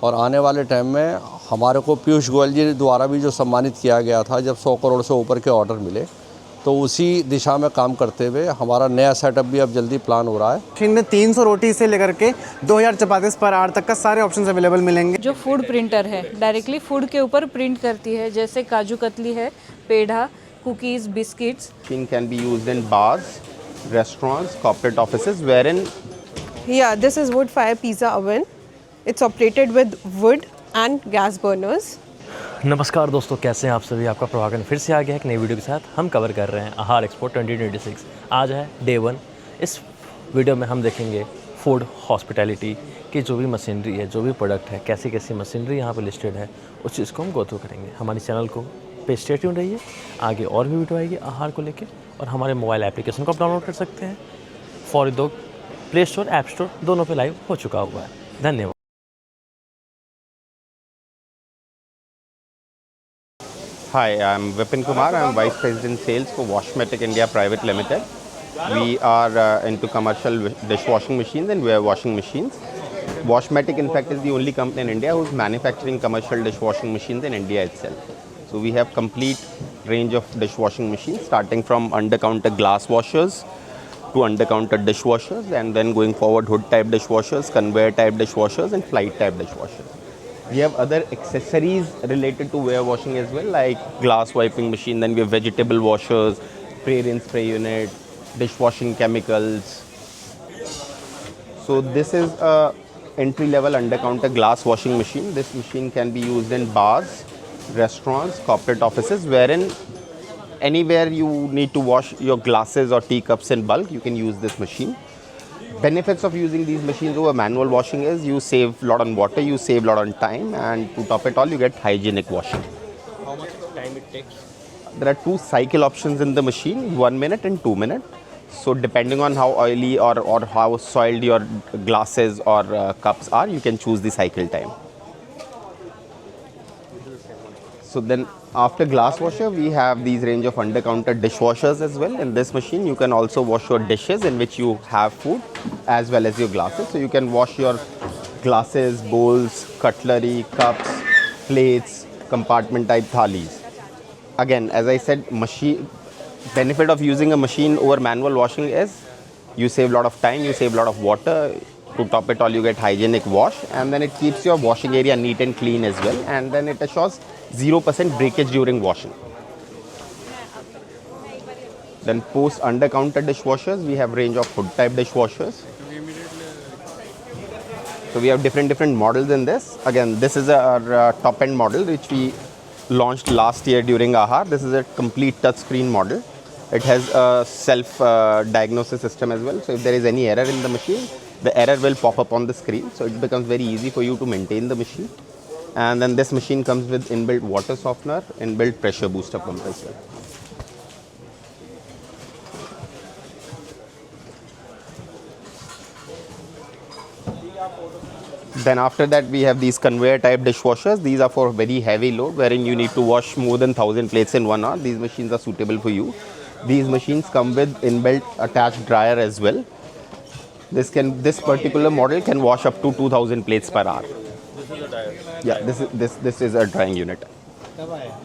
और आने वाले टाइम में हमारे को पीयूष गोयल जी द्वारा भी जो सम्मानित किया गया था जब 100 करोड़ से ऊपर के ऑर्डर मिले, तो उसी दिशा में काम करते हुए हमारा नया सेटअप भी अब जल्दी प्लान हो रहा है। मशीन में 300 रोटी से लेकर के 2000 चपातीस पर आवर तक का सारे ऑप्शंस अवेलेबल मिलेंगे। जो फूड प्रिंटर है डायरेक्टली फूड के ऊपर प्रिंट करती है, जैसे काजू कतली है, peda, cookies, biscuits. Machine can be used in bars, restaurants, corporate offices, wherein Yeah, this is wood fire pizza oven. It's operated with wood and gas burners. नमस्कार दोस्तों, कैसे हैं आप सभी। आपका प्रभाकर फिर से आ गया है एक नई वीडियो के साथ। हम कवर कर रहे हैं आहार एक्सपो 2026। आज है डे 1। इस वीडियो में हम देखेंगे फूड हॉस्पिटैलिटी की जो भी मशीनरी है, जो भी प्रोडक्ट है, कैसी कैसी मशीनरी यहाँ पे लिस्टेड है, उस चीज़ को हम गो थ्रू करेंगे। हमारे चैनल को पे स्टे ट्यून रहिए, आगे और भी वीडियो आएगी आहार को लेके। और हमारे मोबाइल एप्लीकेशन को आप डाउनलोड कर सकते हैं। फॉर दो प्ले स्टोर, ऐप स्टोर दोनों पे लाइव हो चुका हुआ है। धन्यवाद। Hi, I'm Vipin Kumar. I'm Vice President Sales for Washmatic India Private Limited. We are into commercial dishwashing machines and washing machines. Washmatic, in fact, is the only company in India who's manufacturing commercial dishwashing machines in India itself. So we have complete range of dishwashing machines, starting from under-counter glass washers to under-counter dishwashers, and then going forward hood-type dishwashers, conveyor-type dishwashers, and flight-type dishwashers. We have other accessories related to ware washing as well, like glass wiping machine. Then we have vegetable washers, spray rinse spray unit, dishwashing chemicals. So this is a entry-level under-counter glass washing machine. This machine can be used in bars, restaurants, corporate offices, wherein anywhere you need to wash your glasses or teacups in bulk, you can use this machine. Benefits of using these machines over manual washing is you save a lot on water, you save a lot on time, and to top it all, you get hygienic washing. How much time it takes? There are two cycle options in the machine, 1 minute and 2 minutes. So depending on how oily or how soiled your glasses or cups are, you can choose the cycle time. So then after glass washer, we have these range of under-counter dishwashers as well. In this machine, you can also wash your dishes in which you have food as well as your glasses. So you can wash your glasses, bowls, cutlery, cups, plates, compartment type thalis. Again, as I said, benefit of using a machine over manual washing is you save a lot of time, you save a lot of water. To top it all, you get hygienic wash, and then it keeps your washing area neat and clean as well, and then it assures 0% breakage during washing. Then post under-counter dishwashers, we have range of hood-type dishwashers. So we have different models in this. Again, this is our top-end model which we launched last year during Ahar. This is a complete touchscreen model. It has a self-diagnosis system as well. So if there is any error in the machine, the error will pop up on the screen. So it becomes very easy for you to maintain the machine. And then this machine comes with inbuilt water softener, inbuilt pressure booster pump as well. Then after that, we have these conveyor type dishwashers. These are for very heavy load wherein you need to wash more than 1000 plates in 1 hour. These machines are suitable for you. These machines come with inbuilt attached dryer as well. This particular model can wash up to 2000 plates per hour. This is a dryer. Yeah, this is a drying unit.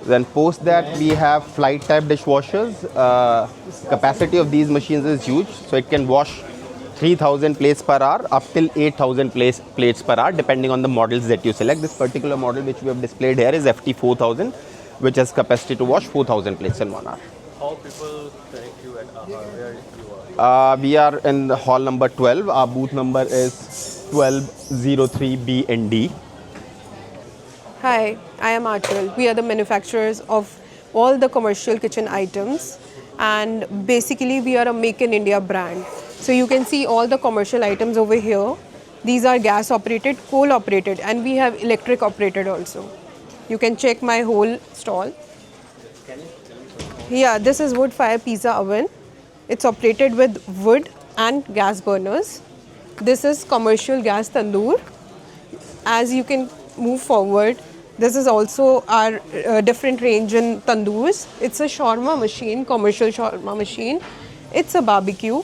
Then post that, we have flight type dishwashers. Capacity of these machines is huge, so it can wash 3000 plates per hour up till 8000 plates per hour, depending on the models that you select. This particular model which we have displayed here is FT4000, which has capacity to wash 4000 plates in 1 hour. How people connect you at Ahar? Where you are? We are in the hall number 12. Our booth number is 1203B and D. Hi, I am Achal. We are the manufacturers of all the commercial kitchen items, and basically we are a Make in India brand. So you can see all the commercial items over here. These are gas operated, coal operated, and we have electric operated also. You can check my whole stall. Yeah, this is wood fire pizza oven. It's operated with wood and gas burners. This is commercial gas tandoor. As you can move forward, this is also our different range in tandoors. It's a shawarma machine, commercial shawarma machine. It's a barbecue.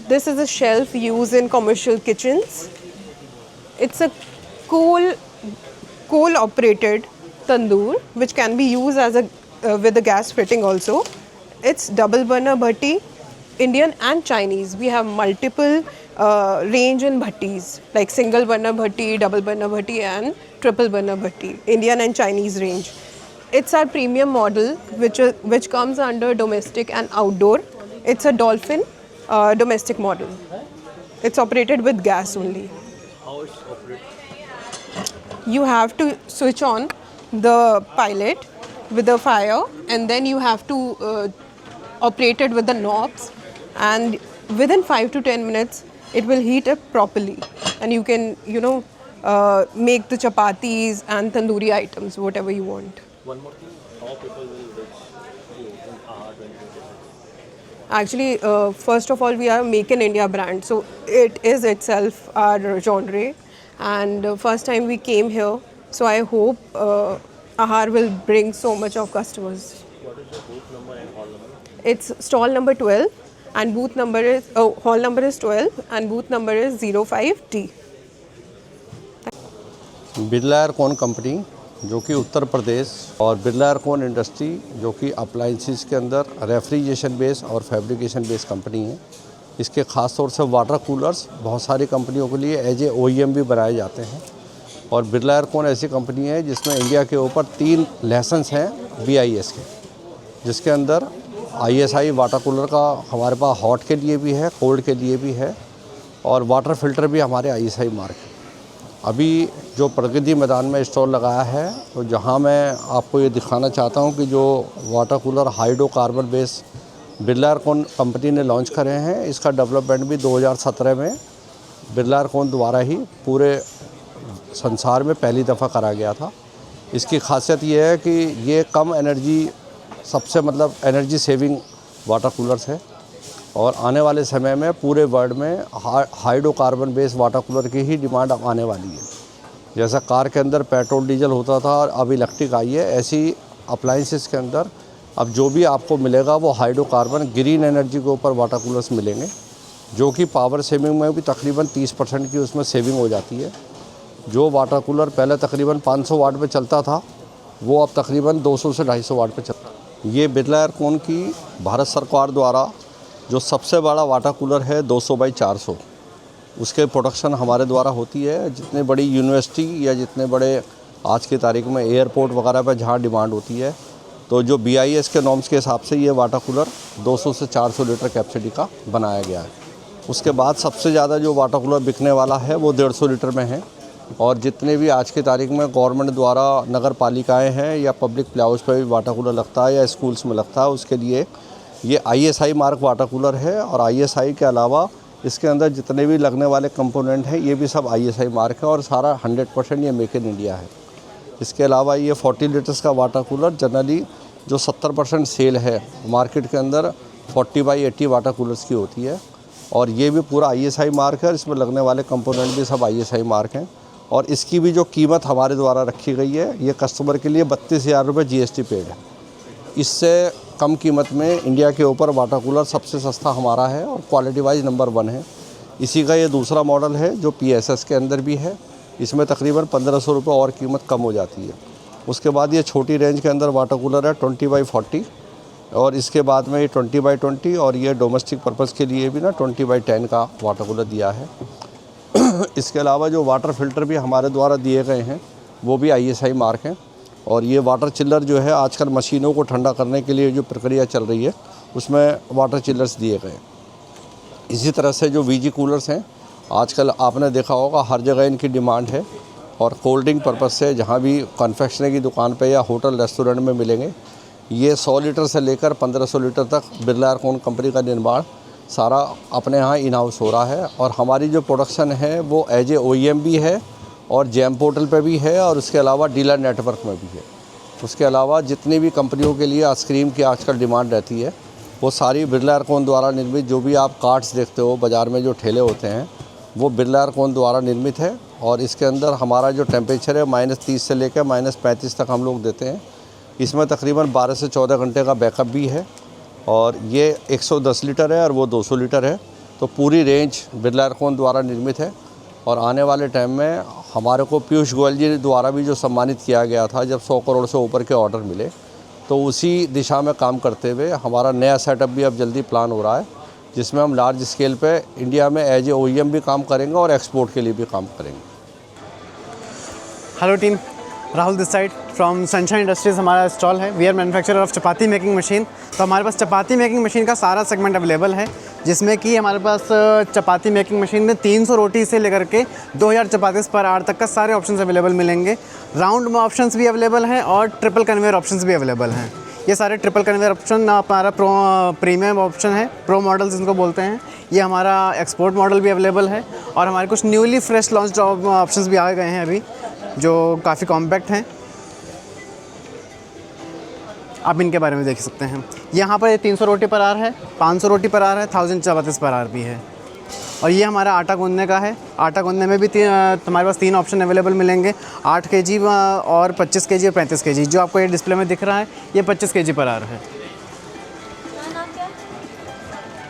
This is a shelf used in commercial kitchens. It's a coal operated tandoor, which can be used as a with a gas fitting also. It's double burner bhatti, Indian and Chinese. We have multiple range in bhattis, like single burner bhatti, double burner bhatti and triple burner bhatti, Indian and Chinese range. It's our premium model which comes under domestic and outdoor. It's a Dolphin domestic model. It's operated with gas only. How it's operated? You have to switch on the pilot with the fire, and then you have to operate it with the knobs, and within 5 to 10 minutes it will heat up properly, and you can make the chapatis and tandoori items, whatever you want. One more thing, how people will reach you in AHA 2026? Actually, first of all, we are Make in India brand, so it is itself our genre. And first time we came here, so I hope AHAR will bring so much of customers. What is the booth number and hall number? It's stall number 12, and booth number is hall number is 12, and booth number is 05D. Birla aircon company जो कि उत्तर प्रदेश और Birla aircon industry जो कि appliances के अंदर refrigeration base और fabrication base company है। इसके ख़ास तौर से वाटर कूलर्स बहुत सारी कंपनियों के लिए एज ए OEM भी बनाए जाते हैं, और बिरला एयरकॉन ऐसी कंपनी है जिसमें इंडिया के ऊपर 3 लाइसेंस हैं BIS के, जिसके अंदर ISI वाटर कूलर का हमारे पास हॉट के लिए भी है, कोल्ड के लिए भी है, और वाटर फिल्टर भी हमारे ISI मार्क है। अभी जो प्रगति मैदान में स्टॉल लगाया है, तो जहां मैं आपको ये दिखाना चाहता हूं कि जो water cooler hydrocarbon base Birla aircon company ने लॉन्च करे हैं, इसका डेवलपमेंट भी 2017 में बिरला एयरकॉन द्वारा ही पूरे संसार में पहली दफ़ा करा गया था। इसकी खासियत ये है कि ये कम एनर्जी, सबसे मतलब एनर्जी सेविंग वाटर कूलर्स है, और आने वाले समय में पूरे वर्ल्ड में हाइड्रोकार्बन बेस वाटर कूलर की ही डिमांड आने वाली है। जैसा कार के अंदर पेट्रोल डीजल होता था और अब इलेक्ट्रिक आई है, ऐसी अप्लाइंसेस के अंदर अब जो भी आपको मिलेगा वो हाइड्रोकार्बन ग्रीन एनर्जी के ऊपर वाटर कूलर्स मिलेंगे, जो कि पावर सेविंग में भी तकरीबन 30% की उसमें सेविंग हो जाती है। जो वाटर कूलर पहले तकरीबन 500 वाट पे चलता था, वो अब तकरीबन 200 से 250 वाट पे चलता है। ये बिरला एयरकॉन की भारत सरकार द्वारा जो सबसे बड़ा वाटर कूलर है 200x400, उसके प्रोडक्शन हमारे द्वारा होती है। जितने बड़ी यूनिवर्सिटी या जितने बड़े आज की तारीख में एयरपोर्ट वगैरह पर जहाँ डिमांड होती है, तो जो BIS के नॉर्म्स के हिसाब से ये वाटर कूलर 200 से 400 लीटर कैपेसिटी का बनाया गया है। उसके बाद सबसे ज़्यादा जो वाटर कूलर बिकने वाला है वो 150 लीटर में है, और जितने भी आज की तारीख में गवर्नमेंट द्वारा नगर पालिकाएँ हैं या पब्लिक प्ले हाउस पर भी वाटर कूलर लगता है या स्कूल्स में लगता है, उसके लिए ये ISI मार्क वाटर कूलर है। और ISI के अलावा इसके अंदर जितने भी लगने वाले कंपोनेंट हैं ये भी सब ISI मार्क है, और सारा 100% ये मेक इन इंडिया है। इसके अलावा ये 40 लीटर्स का वाटर कूलर जनरली जो 70% सेल है मार्केट के अंदर 40x80 वाटर कूलर्स की होती है, और ये भी पूरा ISI मार्क है। इसमें लगने वाले कंपोनेंट भी सब ISI मार्क हैं, और इसकी भी जो कीमत हमारे द्वारा रखी गई है, ये कस्टमर के लिए 32,000 रुपये GST पेड है। इससे कम कीमत में इंडिया के ऊपर वाटर कूलर सबसे सस्ता हमारा है, और क्वालिटी वाइज नंबर 1 है। इसी का ये दूसरा मॉडल है जो PSS के अंदर भी है। इसमें तकरीबन 1500 रुपये और कीमत कम हो जाती है। उसके बाद ये छोटी रेंज के अंदर वाटर कूलर है 20x40, और इसके बाद में ये 20x20, और ये डोमेस्टिक पर्पज़ के लिए भी ना 20x10 का वाटर कूलर दिया है। इसके अलावा जो वाटर फ़िल्टर भी हमारे द्वारा दिए गए हैं वो भी ISI मार्क हैं, और ये वाटर चिल्लर जो है आजकल मशीनों को ठंडा करने के लिए जो प्रक्रिया चल रही है उसमें वाटर चिल्लर्स दिए गए हैं। इसी तरह से जो VG कूलर्स हैं आजकल आपने देखा होगा हर जगह इनकी डिमांड है, और कोल्ड ड्रिंक पर्पज़ से जहाँ भी कन्फेक्शनरी की दुकान पे या होटल रेस्टोरेंट में मिलेंगे, ये 100 लीटर से लेकर 1500 लीटर तक बिरला एयरकॉन कंपनी का निर्माण सारा अपने यहाँ इन हाउस हो रहा है। और हमारी जो प्रोडक्शन है वो एज ए OEM भी है, और जैम पोर्टल पे भी है, और उसके अलावा डीलर नेटवर्क में भी है। उसके अलावा जितनी भी कंपनियों के लिए आइसक्रीम की आजकल डिमांड रहती है, वो सारी बिरला एयरकॉन द्वारा निर्मित, जो भी आप कार्ट्स देखते हो बाज़ार में जो ठेले होते हैं, वो बिरला एयरकॉन द्वारा निर्मित है। और इसके अंदर हमारा जो टेम्परेचर है -30 से लेकर -35 तक हम लोग देते हैं। इसमें तकरीबन 12 से 14 घंटे का बैकअप भी है, और ये 110 लीटर है और वो 200 लीटर है। तो पूरी रेंज बिरला एयरकॉन द्वारा निर्मित है, और आने वाले टाइम में हमारे को पीयूष गोयल जी द्वारा भी जो सम्मानित किया गया था जब 100 करोड़ से ऊपर के ऑर्डर मिले, तो उसी दिशा में काम करते हुए हमारा नया सेटअप भी अब जल्दी प्लान हो रहा है, जिसमें हम लार्ज स्केल पे इंडिया में एज ए OEM भी काम करेंगे और एक्सपोर्ट के लिए भी काम करेंगे। Hello team, Rahul this side from Sunshine Industries. हमारा स्टॉल है, we are manufacturer of chapati making machine. तो हमारे पास चपाती मेकिंग मशीन का सारा सेगमेंट अवेलेबल है, जिसमें कि हमारे पास चपाती मेकिंग मशीन में 300 रोटी से लेकर के 2000 चपाती पर आवर तक का सारे ऑप्शंस अवेलेबल मिलेंगे। राउंड में ऑप्शंस भी अवेलेबल हैं और ट्रिपल कन्वेयर ऑप्शंस भी अवेलेबल हैं। ये सारे ट्रिपल कन्वेयर ऑप्शन हमारा प्रीमियम ऑप्शन है, प्रो मॉडल्स इनको बोलते हैं। ये हमारा एक्सपोर्ट मॉडल भी अवेलेबल है और हमारे कुछ न्यूली फ्रेश लॉन्च ऑप्शंस भी आ गए हैं अभी, जो काफ़ी कॉम्पैक्ट हैं। आप इनके बारे में देख सकते हैं। यहाँ पर ये 300 रोटी पर आवर है, 500 रोटी पर आवर है, 1000 चपातीस पर आवर भी है। और ये हमारा आटा गूंदने का है। आटा गूंदने में भी हमारे पास 3 ऑप्शन अवेलेबल मिलेंगे, 8 kg और 25 kg और 35 kg। जो आपको ये डिस्प्ले में दिख रहा है ये 25 kg पर आवर है।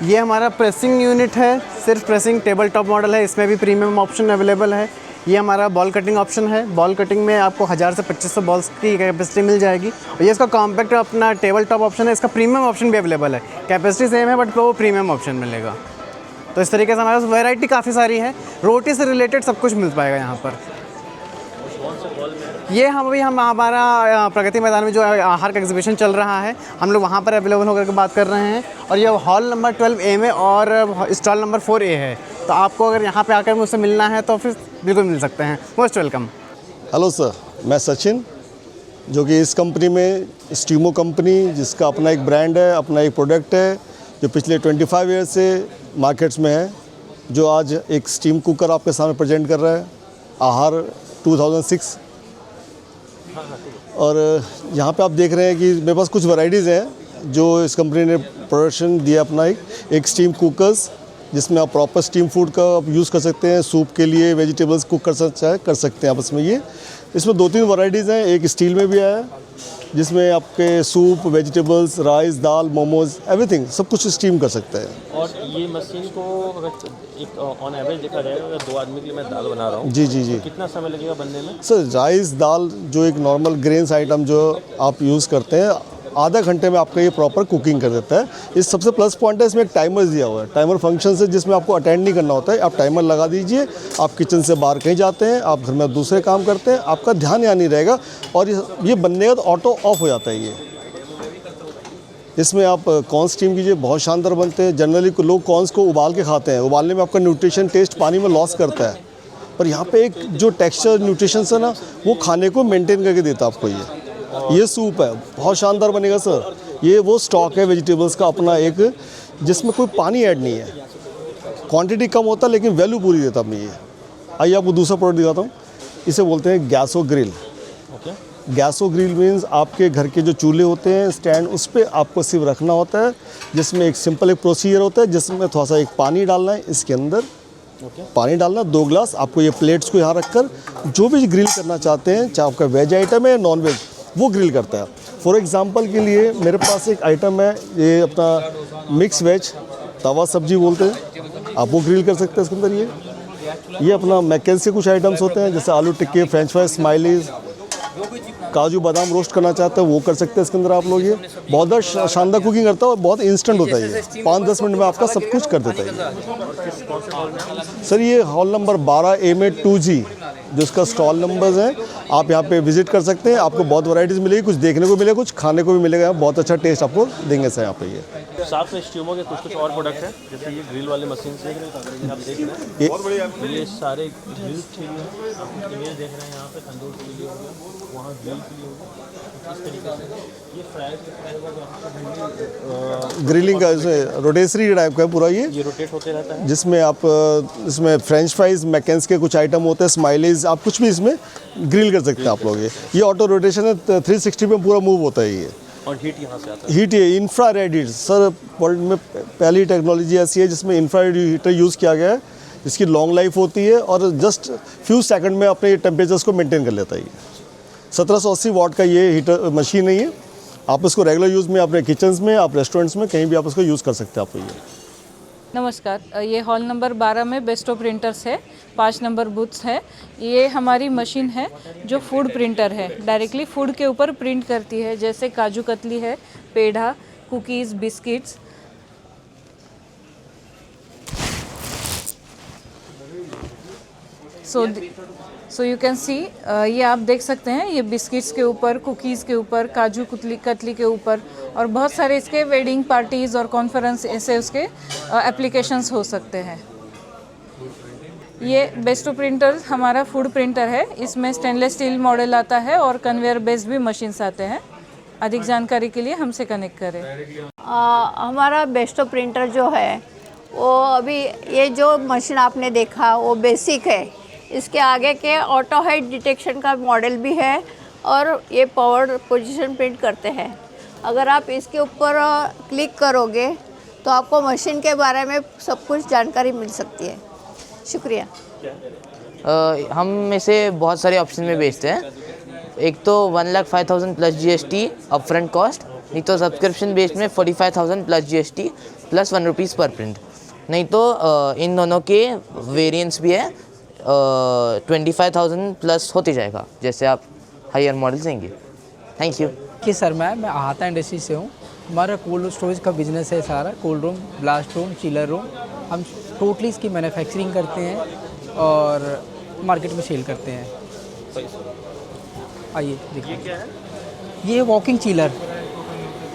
ये हमारा प्रेसिंग यूनिट है, सिर्फ प्रेसिंग टेबल टॉप मॉडल है, इसमें भी प्रीमियम ऑप्शन अवेलेबल है। ये हमारा बॉल कटिंग ऑप्शन है। बॉल कटिंग में आपको 1000 से 2500 बॉल्स की कैपेसिटी मिल जाएगी। और ये इसका कॉम्पैक्ट अपना टेबल टॉप ऑप्शन है। इसका प्रीमियम ऑप्शन भी अवेलेबल है, कैपेसिटी सेम है बट वो प्रीमियम ऑप्शन मिलेगा। तो इस तरीके से हमारे पास वैरायटी काफ़ी सारी है, रोटी से रिलेटेड सब कुछ मिल पाएगा यहाँ पर। ये हम हमारा प्रगति मैदान में जो आहार का एग्जीबिशन चल रहा है, हम लोग वहाँ पर अवेलेबल होकर के बात कर रहे हैं। और ये हॉल नंबर 12A में और स्टॉल नंबर 4A है। तो आपको अगर यहाँ पे आकर मुझसे मिलना है तो फिर बिल्कुल मिल सकते हैं। Most welcome. हेलो सर, मैं सचिन, जो कि इस कंपनी में स्टीमो कंपनी, जिसका अपना एक ब्रांड है, अपना एक प्रोडक्ट है, जो पिछले 25 ईयर से मार्केट्स में है, जो आज एक स्टीम कुकर आपके सामने प्रेजेंट कर रहा है, आहार 2006। और यहाँ पे आप देख रहे हैं कि मेरे पास कुछ वैरायटीज़ हैं जो इस कंपनी ने प्रोडक्शन दिया अपना एक स्टीम कुकर्स, जिसमें आप प्रॉपर स्टीम फूड का आप यूज़ कर सकते हैं। सूप के लिए वेजिटेबल्स कुक कर सकते हैं आप इसमें। इसमें 2-3 वैरायटीज़ हैं। एक स्टील में भी आया है, जिसमें आपके सूप, वेजिटेबल्स, राइस, दाल, मोमोज, एवरीथिंग सब कुछ स्टीम कर सकते हैं। और ये मशीन को अगर एक ऑन एवरेज देखा जाएगा, अगर 2 आदमी के लिए मैं दाल बना रहा हूँ, जी, तो कितना समय लगेगा बनने में? सर, राइस, दाल जो एक नॉर्मल ग्रेन्स आइटम जो आप यूज़ करते हैं, आधा घंटे में आपका ये प्रॉपर कुकिंग कर देता है। इस सबसे प्लस पॉइंट है, इसमें एक टाइमर दिया हुआ है। टाइमर फंक्शन है जिसमें आपको अटेंड नहीं करना होता है। आप टाइमर लगा दीजिए, आप किचन से बाहर कहीं जाते हैं, आप घर में दूसरे काम करते हैं, आपका ध्यान यहाँ नहीं रहेगा और ये बनने का तो ऑटो ऑफ हो जाता है। ये इसमें आप कॉर्न स्टीम कीजिए, बहुत शानदार बनते हैं। जनरली लोग कॉर्न्स को उबाल के खाते हैं, उबालने में आपका न्यूट्रिशन टेस्ट पानी में लॉस करता है, पर यहाँ पे एक जो टेक्सचर न्यूट्रिशन है ना, वो खाने को मेंटेन करके देता है आपको। ये सूप है, बहुत शानदार बनेगा सर। ये वो स्टॉक है वेजिटेबल्स का अपना एक, जिसमें कोई पानी ऐड नहीं है, क्वांटिटी कम होता है लेकिन वैल्यू पूरी देता मैं। ये आइए आपको दूसरा प्रोडक्ट दिखाता हूँ। इसे बोलते हैं गैसो ग्रिल। गैसो ग्रिल मीन्स आपके घर के जो चूल्हे होते हैं स्टैंड, उस पर आपको सिर्फ रखना होता है, जिसमें एक सिंपल एक प्रोसीजर होता है, जिसमें थोड़ा सा एक पानी डालना है, इसके अंदर पानी डालना 2 गिलास। आपको ये प्लेट्स को यहाँ रखकर जो भी ग्रिल करना चाहते हैं, चाहे आपका वेज आइटम है या नॉन वेज, वो ग्रिल करता है। फॉर एग्जांपल के लिए मेरे पास एक आइटम है, ये अपना मिक्स वेज तवा सब्जी बोलते हैं, आप वो ग्रिल कर सकते हैं इसके अंदर। ये अपना मैकेन्स के कुछ आइटम्स होते हैं, जैसे आलू टिक्के, फ्रेंच फ्राइज, स्माइलीज, काजू बादाम रोस्ट करना चाहते हैं वो कर सकते हैं इसके अंदर आप लोग। ये बहुत शानदार कुकिंग करता है और बहुत इंस्टेंट होता है। ये 5-10 मिनट में आपका सब कुछ कर देता है। सर, ये हॉल नंबर 12A में 2G जो इसका स्टॉल नंबर्स हैं, आप यहाँ पे विजिट कर सकते हैं। आपको बहुत वैरायटीज़ मिलेगी, कुछ देखने को मिलेगा, कुछ खाने को भी मिलेगा। बहुत अच्छा टेस्ट आपको देंगे सर यहाँ पे। ये साथ में स्टीमो के कुछ और प्रोडक्ट हैं, जैसे ये ग्रिल वाले मशीन से आप देख रहे हैं, ये सारे ग्रिल के लिए आप इमेज देख रहे हैं। यहाँ पे तंदूर के लिए होगा, वहाँ ग्रिल के लिए होगा। इस तरीके से ये फ्राई ग्रिलिंग का रोटेसरी टाइप का है पूरा। ये रोटेट होते रहता है, जिसमें आप इसमें फ्रेंच फ्राइज, मैकेन्स के कुछ आइटम होते हैं, स्माइलीज, आप कुछ भी इसमें ग्रिल कर सकते हैं आप लोग। ये ऑटो रोटेशन है, 360 पे पूरा मूव होता है ये। और हीट यहाँ से आता है। हीट ये इंफ्रारेड हीट, सर वर्ल्ड में पहली टेक्नोलॉजी ऐसी है जिसमें इंफ्रारेड हीटर यूज़ किया गया है, जिसकी लॉन्ग लाइफ होती है और जस्ट फ्यू सेकंड में अपने टेम्परेचर्स को मेंटेन कर लेता है। ये 1780 वाट का ये हीटर मशीन है। ये आप इसको रेगुलर यूज़ में अपने किचन्स में, आप रेस्टोरेंट्स में कहीं भी आप इसको यूज़ कर सकते हैं। आप ये नमस्कार, ये हॉल नंबर 12 में बेस्टो प्रिंटर्स है, 5 नंबर बूथ्स है। ये हमारी मशीन है जो फूड प्रिंटर है, डायरेक्टली फूड के ऊपर प्रिंट करती है, जैसे काजू कतली है, peda, cookies, biscuits. So you can see, ये आप देख सकते हैं, ये बिस्किट्स के ऊपर, कुकीज़ के ऊपर, काजू कतली के ऊपर, और बहुत सारे इसके वेडिंग पार्टीज़ और कॉन्फ्रेंस ऐसे उसके एप्लीकेशंस हो सकते हैं। ये बेस्टो प्रिंटर हमारा फूड प्रिंटर है, इसमें स्टेनलेस स्टील मॉडल आता है और कन्वेयर बेस्ड भी मशीन्स आते हैं। अधिक जानकारी के लिए हमसे कनेक्ट करें। हमारा बेस्टो प्रिंटर जो है वो अभी ये जो मशीन आपने देखा वो बेसिक है। इसके आगे के ऑटो हाइट डिटेक्शन का मॉडल भी है और ये पावर पोजीशन प्रिंट करते हैं। अगर आप इसके ऊपर क्लिक करोगे तो आपको मशीन के बारे में सब कुछ जानकारी मिल सकती है। शुक्रिया। हम इसे बहुत सारे ऑप्शन में बेचते हैं। एक तो 1,05,000 प्लस GST अपफ्रंट कॉस्ट, नहीं तो सब्सक्रिप्शन बेस्ड में 45,000 प्लस GST प्लस ₹1 पर प्रिंट। नहीं तो इन दोनों के वेरिएंट्स भी है, 25,000 प्लस होते जाएगा जैसे आप हायर मॉडल लेंगे। Thank you. कि सर मैं आहता इंडस्ट्री से हूँ। हमारा कोल्ड स्टोरेज का बिजनेस है सारा, cold room, blast room, chiller room. हम टोटली इसकी मैन्युफैक्चरिंग करते हैं और मार्केट में सेल करते हैं। आइए देखिए, ये क्या है? ये वॉकिंग चिलर,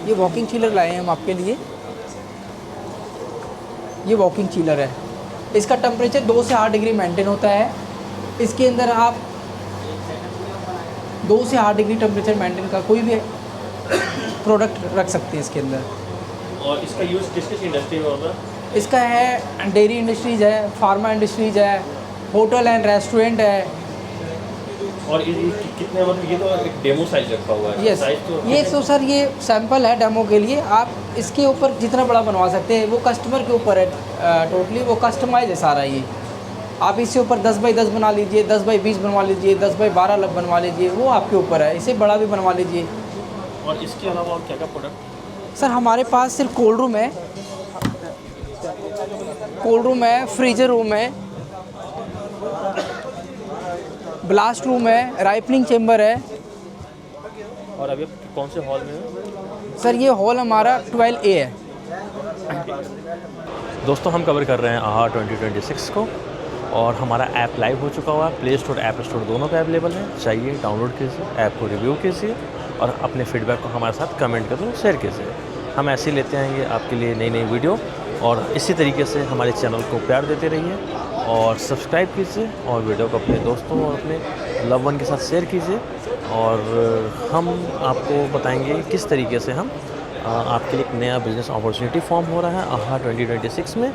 ये वॉकिंग चिलर लाए हैं हम आपके लिए। ये वॉकिंग चिलर है, इसका टेम्परेचर 2 से 8 डिग्री मेंटेन होता है। इसके अंदर आप 2 से 8 डिग्री टेम्परेचर मेंटेन का कोई भी प्रोडक्ट रख सकते हैं इसके अंदर। और इसका यूज़ किस किस इंडस्ट्री में होता है? इसका है डेयरी इंडस्ट्रीज़ है, फार्मा इंडस्ट्रीज़ है, होटल एंड रेस्टोरेंट है। और कितने, मतलब ये तो एक डेमो साइज रखा हुआ है। यस, ये तो सर ये सैंपल है डेमो के लिए। आप इसके ऊपर जितना बड़ा बनवा सकते हैं, वो कस्टमर के ऊपर है। टोटली वो कस्टमाइज है सारा। ये आप इससे ऊपर 10 बाई 10 बना लीजिए, 10 बाई 20 बनवा लीजिए, 10 बाई 12 बनवा लीजिए, वो आपके ऊपर है। इसे बड़ा भी बनवा लीजिए। और इसके अलावा और क्या क्या प्रोडक्ट? सर हमारे पास सिर्फ कोल्ड रूम है, कोल्ड रूम है, फ्रीजर रूम है, ब्लास्ट रूम है, राइपनिंग चेम्बर है। और अभी कौन से हॉल में है? सर ये हॉल हमारा 12A है। दोस्तों हम कवर कर रहे हैं आहा 2026 को, और हमारा ऐप लाइव हो चुका हुआ है। प्ले स्टोर, ऐप स्टोर दोनों पे अवेलेबल है। चाहिए डाउनलोड कीजिए, ऐप को रिव्यू कीजिए और अपने फीडबैक को हमारे साथ कमेंट करें, शेयर कीजिए। हम ऐसे ही लेते आएंगे आपके लिए नई नई वीडियो, और इसी तरीके से हमारे चैनल को प्यार देते रहिए और सब्सक्राइब कीजिए, और वीडियो को अपने दोस्तों और अपने लव वन के साथ शेयर कीजिए। और हम आपको बताएंगे किस तरीके से हम आपके लिए एक नया बिज़नेस अपॉर्चुनिटी फॉर्म हो रहा है आहा 2026 में।